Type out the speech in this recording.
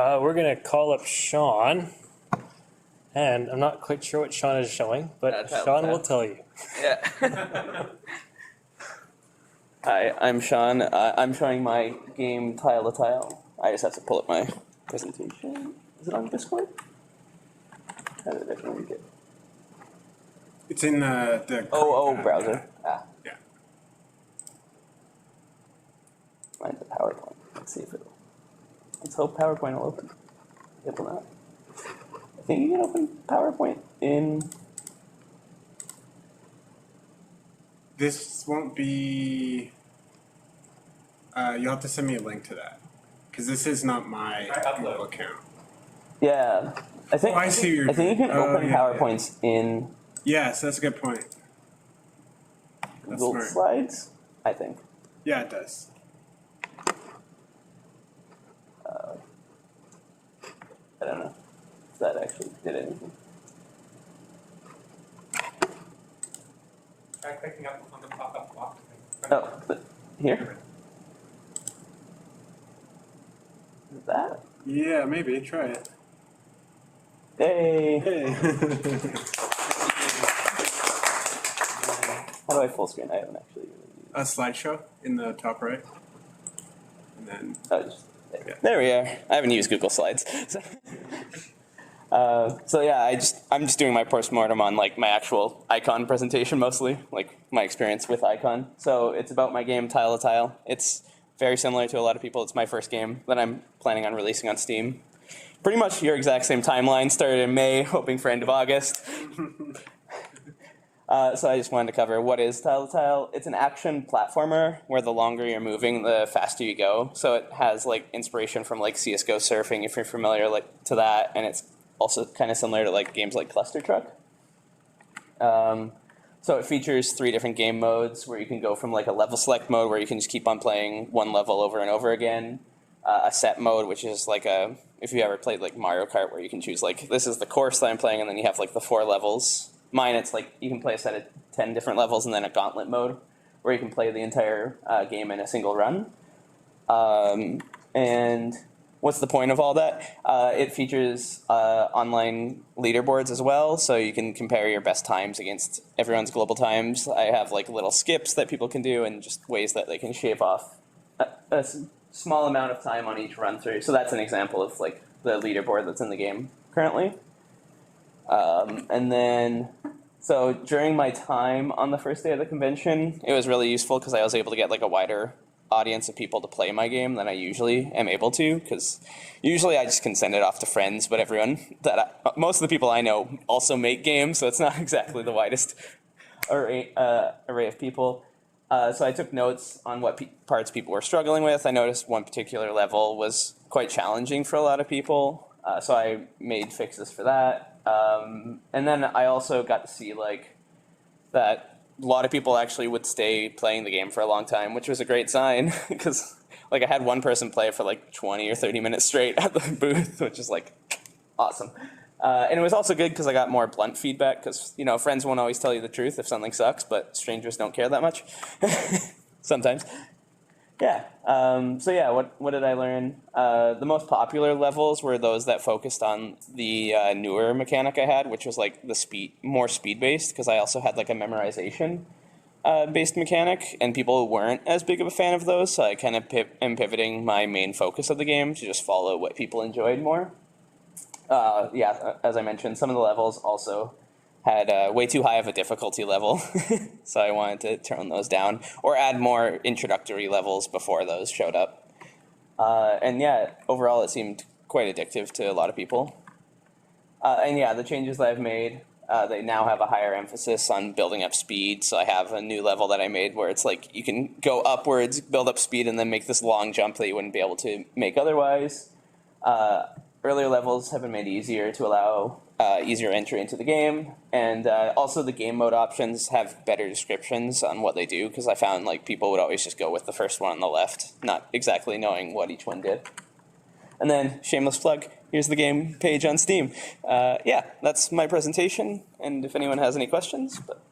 We're going to call up Sean. And I'm not quite sure what Sean is showing, but Sean will tell you. Yeah. Hi, I'm Sean. I'm showing my game tile to tile. I just have to pull up my presentation. Is it on Discord? How did I link it? It's in the browser. Yeah. Mine's a PowerPoint. Let's see if it'll. Let's hope PowerPoint will open. It will not. I think you can open PowerPoint in. This won't be. You'll have to send me a link to that, because this is not my Google account. Yeah, I think. I see your. I think you can open PowerPoints in. Yes, that's a good point. Google Slides, I think. Yeah, it does. I don't know if that actually did anything. Try clicking up on the pop-up box. Oh, here? Is that? Yeah, maybe. Try it. Hey! Hey. How do I full screen? I haven't actually really used A slideshow in the top right. And then. There we are. I haven't used Google Slides. So yeah, I'm just doing my postmortem on like my actual icon presentation mostly, like my experience with icon. So it's about my game Tile to Tile. It's very similar to a lot of people. It's my first game that I'm planning on releasing on Steam. Pretty much your exact same timeline. Started in May, hoping for end of August. So I just wanted to cover what is Tile to Tile. It's an action platformer where the longer you're moving, the faster you go. So it has like inspiration from like CS:GO surfing, if you're familiar to that, and it's also kind of similar to like games like Cluster Truck. So it features 3 different game modes where you can go from like a level select mode where you can just keep on playing one level over and over again. A set mode, which is like if you ever played like Mario Kart, where you can choose like this is the course that I'm playing, and then you have like the 4 levels. Mine, it's like you can play a set of 10 different levels, and then a gauntlet mode where you can play the entire game in a single run. And what's the point of all that? It features online leaderboards as well, so you can compare your best times against everyone's global times. I have like little skips that people can do, and just ways that they can shave off a small amount of time on each run through. So that's an example of like the leaderboard that's in the game currently. And then, so during my time on the first day of the convention, it was really useful because I was able to get like a wider audience of people to play my game than I usually am able to, because usually I just can send it off to friends, but most of the people I know also make games, so it's not exactly the widest array of people. So I took notes on what parts people were struggling with. I noticed one particular level was quite challenging for a lot of people, so I made fixes for that. And then I also got to see like that a lot of people actually would stay playing the game for a long time, which was a great sign, because like I had one person play for like 20 or 30 minutes straight at the booth, which is like awesome. And it was also good because I got more blunt feedback, because friends won't always tell you the truth if something sucks, but strangers don't care that much sometimes. Yeah. So yeah, what did I learn? The most popular levels were those that focused on the newer mechanic I had, which was like the more speed-based, because I also had like a memorization based mechanic, and people weren't as big of a fan of those, so I kind of am pivoting my main focus of the game to just follow what people enjoyed more. Yeah, as I mentioned, some of the levels also had way too high of a difficulty level, so I wanted to turn those down or add more introductory levels before those showed up. And yeah, overall it seemed quite addictive to a lot of people. And yeah, the changes that I've made, they now have a higher emphasis on building up speed, so I have a new level that I made where it's like you can go upwards, build up speed, and then make this long jump that you wouldn't be able to make otherwise. Earlier levels have been made easier to allow easier entry into the game, and also the game mode options have better descriptions on what they do, because I found like people would always just go with the first one on the left, not exactly knowing what each one did. And then, shameless plug, here's the game page on Steam. Yeah, that's my presentation, and if anyone has any questions. But